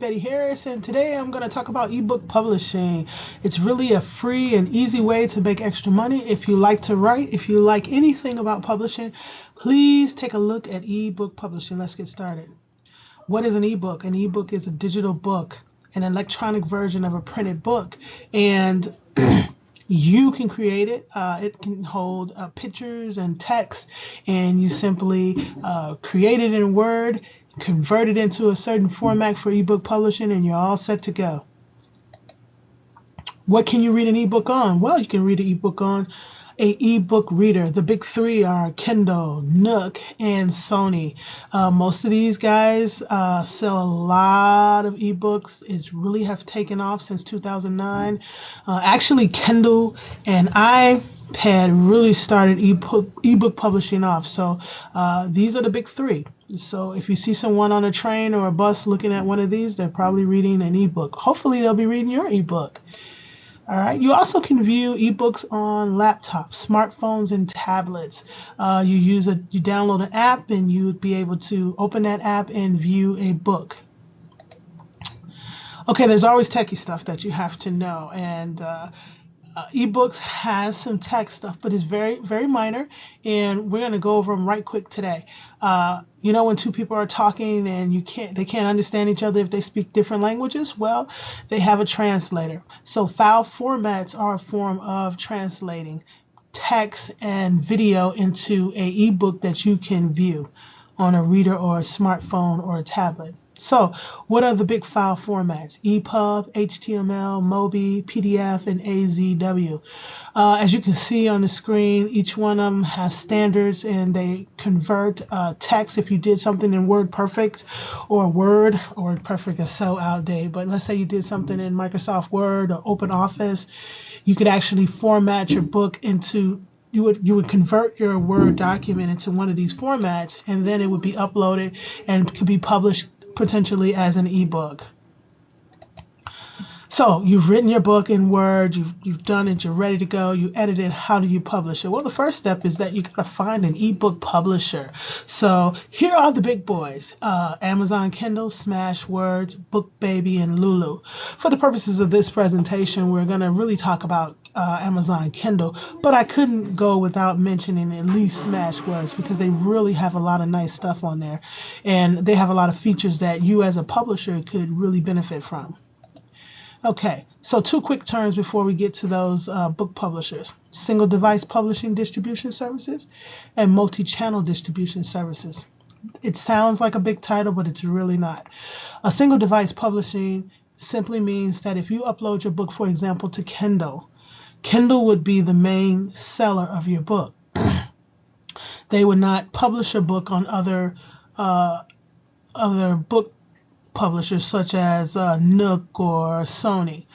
Betty Harris, and today I'm going to talk about ebook publishing. It's really a free and easy way to make extra money. If you like to write, if you like anything about publishing, please take a look at ebook publishing. Let's get started. What is an ebook? An ebook is a digital book, an electronic version of a printed book, and you can create it. It can hold pictures and text, and you simply create it in Word, convert it into a certain format for ebook publishing, and you're all set to go. What can you read an ebook on? Well, you can read an ebook on an ebook reader. The big three are Kindle, Nook, and Sony. Most of these guys sell a lot of ebooks. It's really have taken off since 2009. Actually, Kindle and iPad really started ebook publishing off. So these are the big three. So if you see someone on a train or a bus looking at one of these, they're probably reading an ebook. Hopefully they'll be reading your ebook. All right. You also can view ebooks on laptops, smartphones, and tablets. You download an app, and you would be able to open that app and view a book. Okay, there's always techie stuff that you have to know, and ebooks has some tech stuff, but it's very, very minor, and we're going to go over them right quick today. You know, when two people are talking and they can't understand each other if they speak different languages, well, they have a translator. So file formats are a form of translating text and video into an ebook that you can view on a reader or a smartphone or a tablet. So what are the big file formats? EPUB, HTML, MOBI, PDF, and AZW. As you can see on the screen, each one of them has standards, and they convert text. If you did something in WordPerfect or Word, or WordPerfect is so outdated, but let's say you did something in Microsoft Word or OpenOffice, you could actually format your book into you would convert your Word document into one of these formats, and then it would be uploaded and could be published potentially as an ebook. So you've written your book in Word, you've done it, you're ready to go, you edit it. How do you publish it? Well, the first step is that you gotta find an ebook publisher. So here are the big boys: Amazon Kindle, Smashwords, BookBaby, and Lulu. For the purposes of this presentation, we're gonna really talk about Amazon Kindle, but I couldn't go without mentioning at least Smashwords, because they really have a lot of nice stuff on there, and they have a lot of features that you as a publisher could really benefit from. Okay, so two quick terms before we get to those book publishers: single device publishing distribution services and multi-channel distribution services. It sounds like a big title, but it's really not. A single device publishing simply means that if you upload your book, for example, to Kindle, Kindle would be the main seller of your book. They would not publish a book on other book publishers such as Nook or Sony.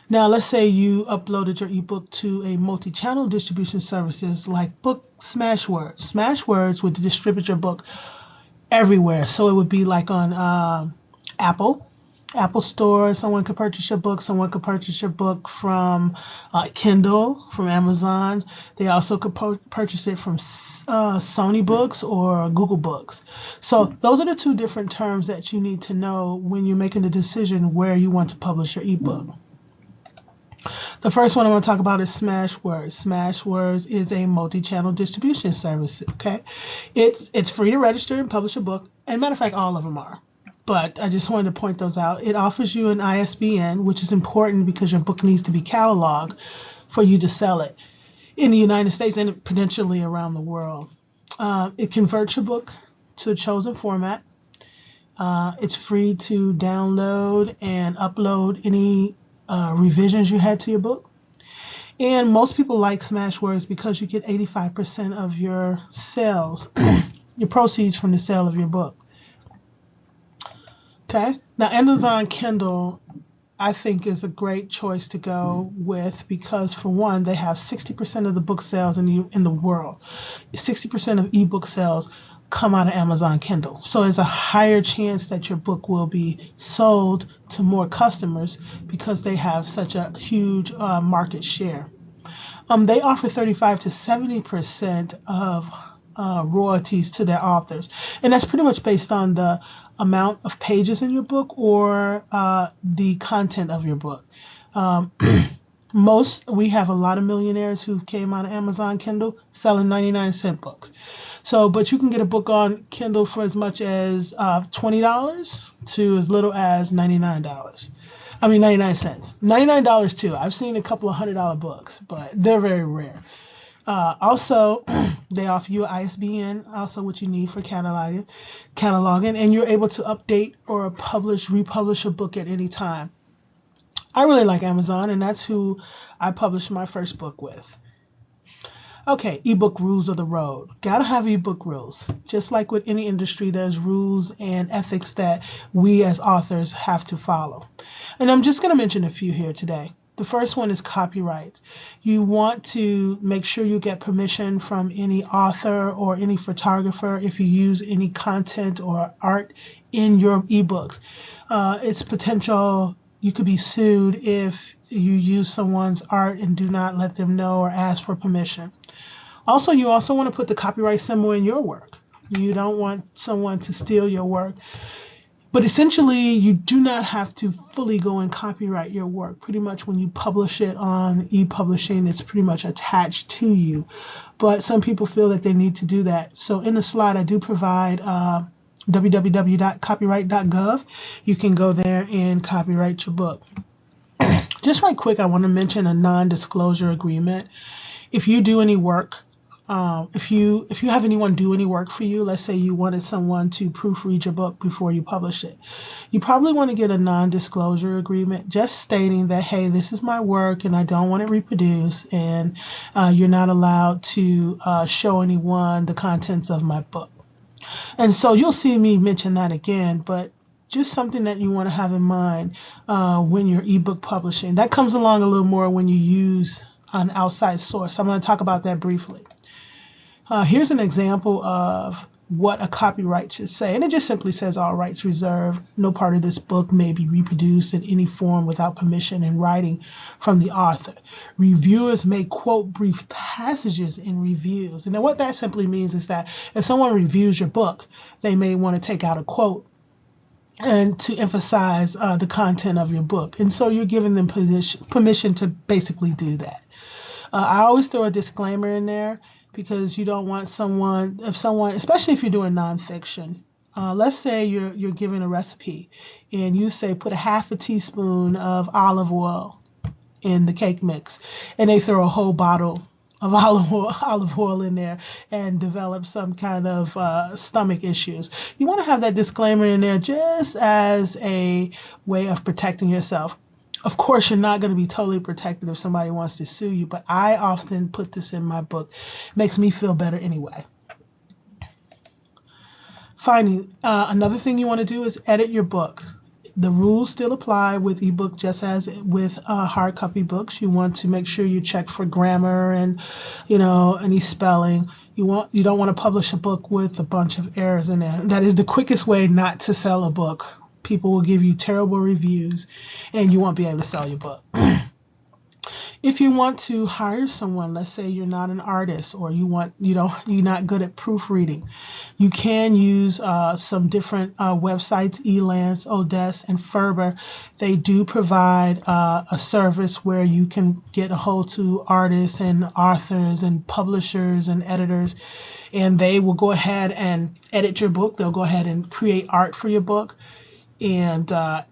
Now, let's say you uploaded your ebook to a multi-channel distribution services like Smashwords. Smashwords would distribute your book everywhere. So it would be like on Apple Store. Someone could purchase your book. Someone could purchase your book from Kindle, from Amazon. They also could purchase it from Sony Books or Google Books. So those are the two different terms that you need to know when you're making the decision where you want to publish your ebook. The first one I'm going to talk about is Smashwords. Smashwords is a multi-channel distribution service. Okay, it's free to register and publish a book, and matter of fact, all of them are. But I just wanted to point those out. It offers you an ISBN, which is important because your book needs to be cataloged for you to sell it in the United States and potentially around the world. It converts your book to a chosen format. It's free to download and upload any revisions you had to your book. And most people like Smashwords because you get 85% of your sales, your proceeds from the sale of your book. Okay, now Amazon Kindle, I think, is a great choice to go with because, for one, they have 60% of the book sales in the world. 60% of ebook sales come out of Amazon Kindle. So there's a higher chance that your book will be sold to more customers because they have such a huge market share. They offer 35 to 70% of royalties to their authors, and that's pretty much based on the amount of pages in your book or the content of your book. Um, we have a lot of millionaires who came out of Amazon Kindle selling 99-cent books. So, but you can get a book on Kindle for as much as $20 to as little as $99. I mean, 99 cents. $99 too. I've seen a couple of $100 books, but they're very rare. Also, they offer you ISBN, also what you need for cataloging, and you're able to update or republish a book at any time. I really like Amazon, and that's who I published my first book with. Okay, ebook rules of the road. Gotta have ebook rules. Just like with any industry, there's rules and ethics that we as authors have to follow. And I'm just going to mention a few here today. The first one is copyright. You want to make sure you get permission from any author or any photographer if you use any content or art in your ebooks. It's potential you could be sued if you use someone's art and do not let them know or ask for permission. Also, you also want to put the copyright symbol in your work. You don't want someone to steal your work. But essentially, you do not have to fully go and copyright your work. Pretty much when you publish it on e-publishing, it's pretty much attached to you. But some people feel that they need to do that. So in the slide, I do provide www.copyright.gov. You can go there and copyright your book. Just right quick, I want to mention a non-disclosure agreement. If you do any work, if you have anyone do any work for you, let's say you wanted someone to proofread your book before you publish it, you probably want to get a non-disclosure agreement just stating that, hey, this is my work and I don't want it reproduced, and you're not allowed to show anyone the contents of my book. And so you'll see me mention that again, but just something that you want to have in mind when you're ebook publishing. That comes along a little more when you use an outside source. I'm going to talk about that briefly. Here's an example of what a copyright should say, and it just simply says all rights reserved. No part of this book may be reproduced in any form without permission in writing from the author. Reviewers may quote brief passages in reviews. And then what that simply means is that if someone reviews your book, they may want to take out a quote and to emphasize the content of your book. And so you're giving them permission to basically do that. I always throw a disclaimer in there because you don't want someone, especially if you're doing nonfiction, let's say you're giving a recipe and you say put a half a teaspoon of olive oil in the cake mix, and they throw a whole bottle of olive oil in there and develop some kind of stomach issues. You want to have that disclaimer in there just as a way of protecting yourself. Of course, you're not going to be totally protected if somebody wants to sue you, but I often put this in my book. It makes me feel better anyway. Finally, another thing you want to do is edit your book. The rules still apply with ebook just as with hard copy books. You want to make sure you check for grammar and, any spelling. You don't want to publish a book with a bunch of errors in there. That is the quickest way not to sell a book. People will give you terrible reviews and you won't be able to sell your book. If you want to hire someone, let's say you're not an artist or you're not good at proofreading, you can use some different websites, Elance, Odess, and Ferber. They do provide a service where you can get a hold to artists and authors and publishers and editors, and they will go ahead and edit your book. They'll go ahead and create art for your book, and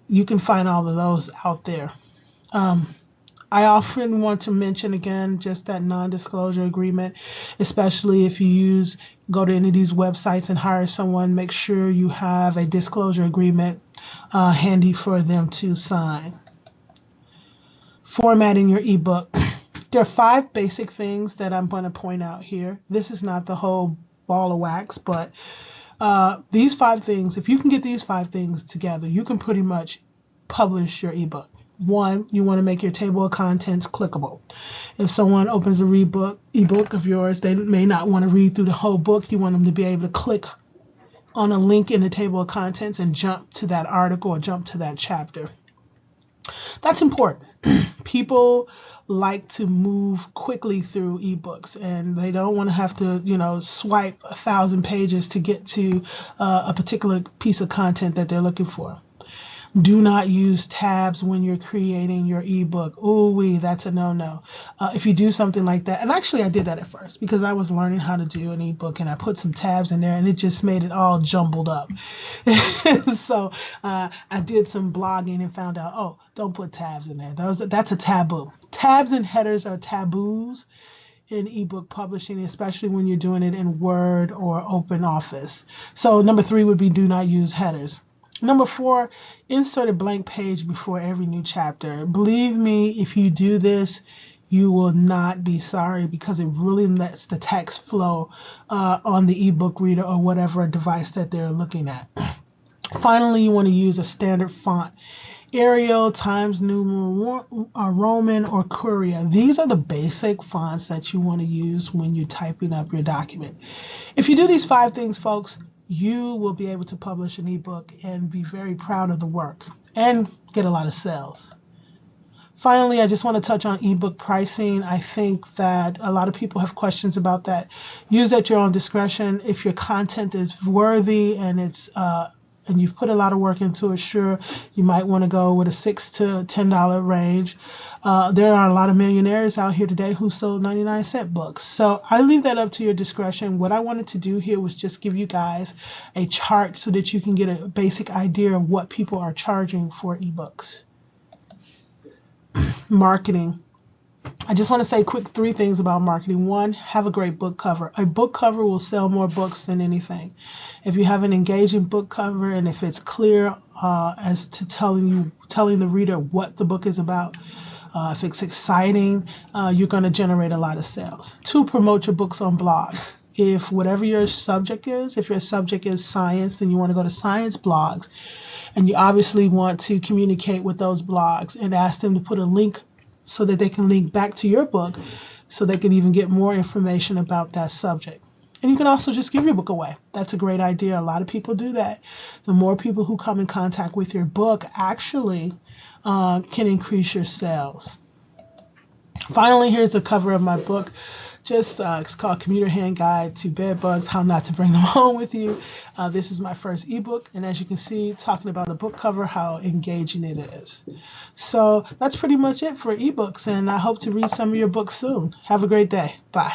you can find all of those out there. I often want to mention again just that non-disclosure agreement, especially if you go to any of these websites and hire someone. Make sure you have a disclosure agreement handy for them to sign. Formatting your ebook. There are 5 basic things that I'm going to point out here. This is not the whole ball of wax, but these 5 things, if you can get these 5 things together, you can pretty much publish your ebook. 1, you want to make your table of contents clickable. If someone opens a ebook of yours, they may not want to read through the whole book. You want them to be able to click on a link in the table of contents and jump to that article or jump to that chapter. That's important. People like to move quickly through ebooks, and they don't want to have to, swipe 1,000 pages to get to a particular piece of content that they're looking for. Do not use tabs when you're creating your ebook. Ooh, that's a no-no. If you do something like that, and actually I did that at first because I was learning how to do an ebook, and I put some tabs in there, and it just made it all jumbled up. So I did some blogging and found out, oh, don't put tabs in there. That's a taboo. Tabs and headers are taboos in ebook publishing, especially when you're doing it in Word or OpenOffice. So number 3 would be do not use headers. Number 4, insert a blank page before every new chapter. Believe me, if you do this, you will not be sorry, because it really lets the text flow on the ebook reader or whatever device that they're looking at. Finally, you want to use a standard font. Arial, Times New Roman, or Courier. These are the basic fonts that you want to use when you're typing up your document. If you do these 5 things, folks, you will be able to publish an ebook and be very proud of the work and get a lot of sales. Finally, I just want to touch on ebook pricing. I think that a lot of people have questions about that. Use at your own discretion. If your content is worthy and it's and you've put a lot of work into it, sure, you might want to go with a $6 to $10 range. There are a lot of millionaires out here today who sold 99-cent books. So I leave that up to your discretion. What I wanted to do here was just give you guys a chart so that you can get a basic idea of what people are charging for ebooks. Marketing. I just want to say quick 3 things about marketing. 1, have a great book cover. A book cover will sell more books than anything. If you have an engaging book cover, and if it's clear as to telling the reader what the book is about, if it's exciting, you're going to generate a lot of sales. 2, promote your books on blogs. If whatever your subject is, if your subject is science, then you want to go to science blogs. And you obviously want to communicate with those blogs and ask them to put a link so that they can link back to your book so they can even get more information about that subject. And you can also just give your book away. That's a great idea. A lot of people do that. The more people who come in contact with your book actually can increase your sales. Finally, here's the cover of my book. It's called Commuter Hand Guide to Bed Bugs, How Not to Bring Them Home with You. This is my first ebook, and as you can see, talking about a book cover, how engaging it is. So that's pretty much it for ebooks, and I hope to read some of your books soon. Have a great day. Bye.